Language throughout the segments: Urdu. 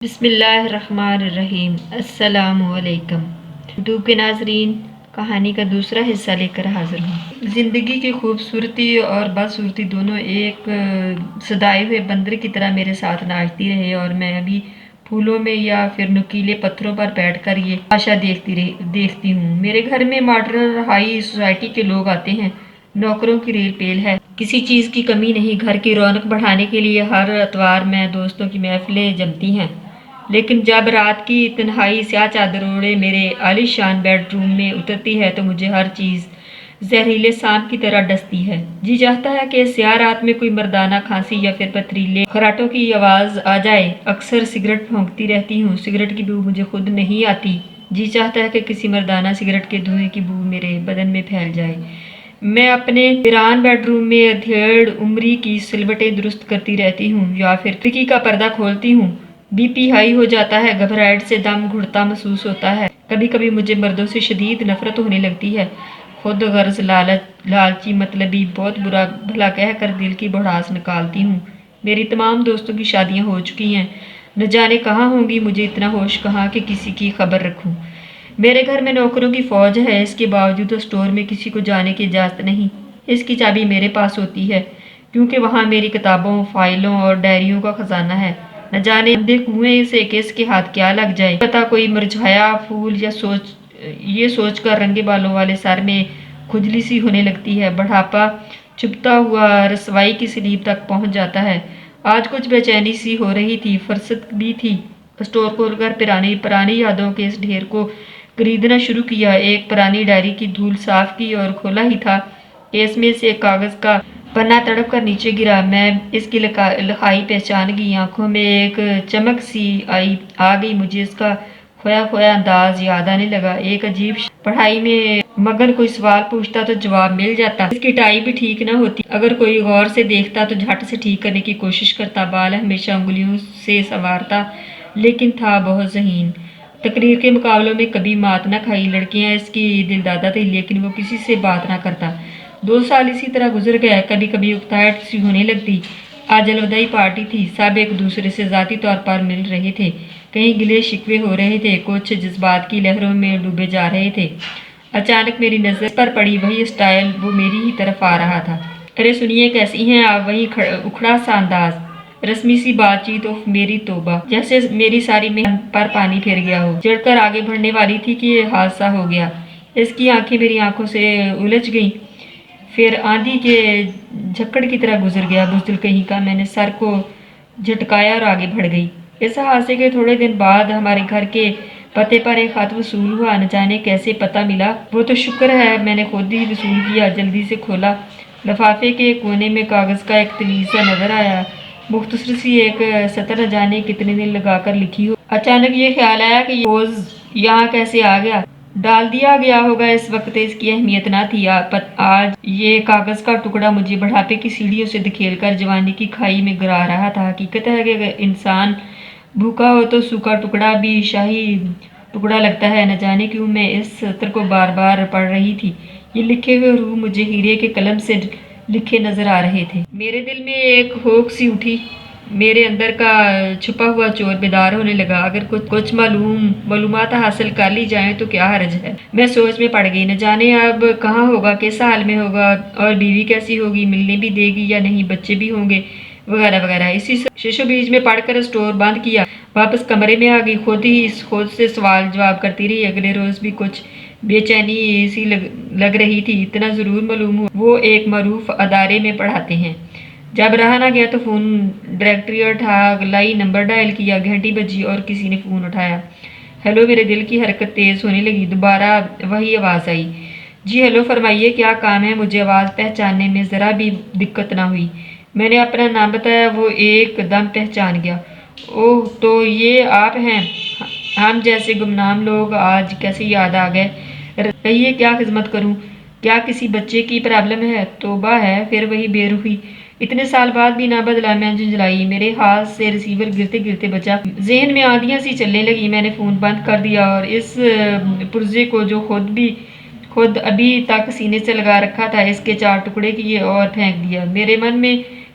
بسم اللہ الرحمن الرحیم۔ السلام علیکم یوٹیوب کے ناظرین، کہانی کا دوسرا حصہ لے کر حاضر ہوں۔ زندگی کی خوبصورتی اور بدصورتی دونوں ایک سدائے ہوئے بندر کی طرح میرے ساتھ ناچتی رہے، اور میں ابھی پھولوں میں یا پھر نکیلے پتھروں پر بیٹھ کر یہ تماشا دیکھتی ہوں۔ میرے گھر میں ماڈرن ہائی سوسائٹی کے لوگ آتے ہیں، نوکروں کی ریل پیل ہے، کسی چیز کی کمی نہیں۔ گھر کی رونق بڑھانے کے لیے ہر اتوار میں دوستوں کی محفلیں جمتی ہیں، لیکن جب رات کی تنہائی سیاہ چادر اوڑھے میرے عالی شان بیڈ روم میں اترتی ہے تو مجھے ہر چیز زہریلے سانپ کی طرح ڈستی ہے۔ جی چاہتا ہے کہ سیاہ رات میں کوئی مردانہ کھانسی یا پھر پتھریلے خراٹوں کی آواز آ جائے۔ اکثر سگریٹ پھونکتی رہتی ہوں، سگریٹ کی بو مجھے خود نہیں آتی۔ جی چاہتا ہے کہ کسی مردانہ سگریٹ کے دھوئیں کی بو میرے بدن میں پھیل جائے۔ میں اپنے ویران بیڈ روم میں ادھیڑ عمری کی سلوٹیں درست کرتی رہتی ہوں یا پھر کھڑکی کا پردہ کھولتی ہوں۔ بی پی ہائی ہو جاتا ہے، گھبراہٹ سے دم گھٹتا محسوس ہوتا ہے، کبھی کبھی مجھے مردوں سے شدید نفرت ہونے لگتی ہے۔ خود غرض لالچی مطلبی بہت برا بھلا کہہ کر دل کی بھڑاس نکالتی ہوں۔ میری تمام دوستوں کی شادیاں ہو چکی ہیں، نہ جانے کہاں ہوں گی، مجھے اتنا ہوش کہاں کہ کسی کی خبر رکھوں۔ میرے گھر میں نوکروں کی فوج ہے، اس کے باوجود اسٹور میں کسی کو جانے کی اجازت نہیں۔ اس کی چابی میرے پاس ہوتی ہے، کیونکہ وہاں میری کتابوں، فائلوں اور ڈائریوں کا خزانہ ہے۔ نہ جانے اندھے کنویں سے کس کے ہاتھ کیا لگ جائے، پتہ کوئی مرجھایا پھول، یا یہ سوچ کر رنگے بالوں والے سر میں کھجلی سی ہونے لگتی ہے۔ بڑھاپا چھپتا ہوا رسوائی کی سلیب تک پہنچ جاتا ہے۔ آج کچھ بے چینی سی ہو رہی تھی، فرصت بھی تھی۔ اسٹور کھول کر پرانی یادوں کے اس ڈھیر کو خریدنا شروع کیا۔ ایک پرانی ڈائری کی دھول صاف کی اور کھولا ہی تھا کہ اس میں سے ایک کاغذ کا پنا تڑپ کر نیچے گرا۔ میں اس کی لکھائی پہچان گئی، آنکھوں میں ایک چمک سی آ گئی، مجھے اس کا کھویا کھویا انداز یاد آنے لگا۔ ایک عجیب پڑھائی میں مگن کوئی سوال پوچھتا تو جواب مل جاتا، اس کی ٹائی بھی ٹھیک نہ ہوتی، اگر کوئی غور سے دیکھتا تو جھٹ سے ٹھیک کرنے کی کوشش کرتا، بال ہمیشہ انگلیوں سے سنوارتا لیکن تھا بہت ذہین۔ تقریر کے مقابلوں میں کبھی مات نہ کھائی، لڑکیاں اس کی دلدادہ تھیں لیکن وہ کسی سے بات نہ کرتا۔ 2 سال اسی طرح گزر گئے، کبھی کبھی اکتاہٹ سی ہونے لگتی۔ آج الوداعی پارٹی تھی، سب ایک دوسرے سے ذاتی طور پر مل رہے تھے، کہیں گلے شکوے ہو رہے تھے، کچھ جذبات کی لہروں میں ڈوبے جا رہے تھے۔ اچانک میری نظر اس پر پڑی، وہی اسٹائل، وہ میری ہی طرف آ رہا تھا۔ ارے سنیے، کیسی ہیں آپ؟ وہی اکھڑا سا انداز، رسمی سی بات چیت، اف میری توبہ! جیسے میری ساری محنت پر پانی پھر گیا ہو۔ چڑھ کر آگے بڑھنے والی تھی کہ یہ حادثہ ہو گیا۔ اس کی آنکھیں میری آنکھوں سے الجھ گئیں، پھر آندھی کے جھکڑ کی طرح گزر گیا۔ بزدل کہیں کا! میں نے سر کو جھٹکایا اور آگے بڑھ گئی۔ اس حادثے کے تھوڑے دن بعد ہمارے گھر کے پتے پر ایک خط وصول ہوا، نہ جانے کیسے پتہ ملا۔ وہ تو شکر ہے میں نے خود ہی وصول کیا۔ جلدی سے کھولا، لفافے کے کونے میں کاغذ کا ایک طویل سا نظر آیا، مختصر سی ایک سطر، نہ جانے کتنے دن لگا کر لکھی ہو۔ اچانک یہ خیال آیا کہ یہ کاغذ یہاں کیسے آ گیا؟ ڈال دیا گیا ہوگا، اس وقت اس کی اہمیت نہ تھی۔ آج یہ کاغذ کا ٹکڑا مجھے بڑھاپے کی سیڑھیوں سے دھکیل کر جوانی کی کھائی میں گرا رہا تھا۔ حقیقت ہے کہ انسان بھوکا ہو تو سوکھا ٹکڑا بھی شاہی ٹکڑا لگتا ہے۔ نہ جانے کیوں میں اس سطر کو بار بار پڑھ رہی تھی۔ یہ لکھے ہوئے حروف مجھے ہیرے کے قلم سے لکھے نظر آ رہے تھے۔ میرے دل میں ایک ہوک سی اٹھی، میرے اندر کا چھپا ہوا چور بیدار ہونے لگا۔ اگر کچھ معلومات حاصل کر لی جائیں تو کیا حرج ہے؟ میں سوچ میں پڑ گئی، نہ جانے اب کہاں ہوگا، کس حال میں ہوگا، اور بیوی کیسی ہوگی، ملنے بھی دے گی یا نہیں، بچے بھی ہوں گے، وغیرہ وغیرہ۔ اسی شش و بیج میں پڑ کر اسٹور بند کیا، واپس کمرے میں آ گئی، خود سے سوال جواب کرتی رہی۔ اگلے روز بھی کچھ بے چینی سی لگ رہی تھی۔ اتنا ضرور معلوم ہوا وہ ایک معروف ادارے میں پڑھاتے ہیں۔ جب رہا نہ گیا تو فون ڈائریکٹری اٹھا لائی، نمبر ڈائل کیا، گھنٹی بجی اور کسی نے فون اٹھایا۔ ہیلو! میرے دل کی حرکت تیز ہونے لگی، دوبارہ وہی آواز آئی۔ جی ہیلو، فرمائیے کیا کام ہے؟ مجھے آواز پہچاننے میں ذرا بھی دقت نہ ہوئی۔ میں نے اپنا نام بتایا، وہ ایک دم پہچان گیا۔ اوہ، تو یہ آپ ہیں! ہم جیسے گمنام لوگ آج کیسے یاد آ گئے؟ کہیے کیا خدمت کروں؟ کیا کسی بچے کی پرابلم ہے؟ توبہ ہے، پھر وہی بے رخی! اتنے سال بعد بھی نہ بدلا۔ میں جھنجھلائی، میرے ہاتھ سے ریسیور گرتے گرتے بچا۔ ذہن میں آندھیاں سی چلنے لگی۔ میں نے فون بند کر دیا اور اس پرزے کو جو خود ابھی تک سینے سے لگا رکھا تھا، اس کے 4 ٹکڑے کیے اور پھینک دیا۔ میرے من میں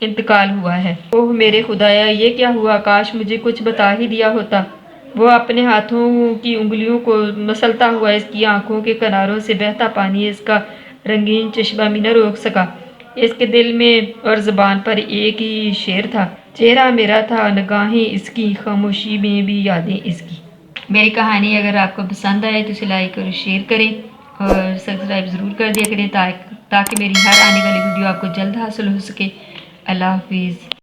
انتقال ہوا ہے۔ اوہ میرے خدایا، یہ کیا ہوا؟ کاش مجھے کچھ بتا ہی دیا ہوتا۔ وہ اپنے ہاتھوں کی انگلیوں کو مسلتا ہوا اس کی آنکھوں کے کناروں سے بہتا پانی اس کا رنگین چشمہ بھی نہ روک سکا۔ اس کے دل میں اور زبان پر ایک ہی شعر تھا، چہرہ میرا تھا نگاہیں اس کی، خاموشی میں بھی یادیں اس کی۔ میری کہانی اگر آپ کو پسند آئے تو اسے لائک اور شیئر کریں اور سبسکرائب ضرور کر دیا کریں تاکہ میری ہر آنے والی ویڈیو آپ کو جلد حاصل ہو سکے۔ اللہ حافظ۔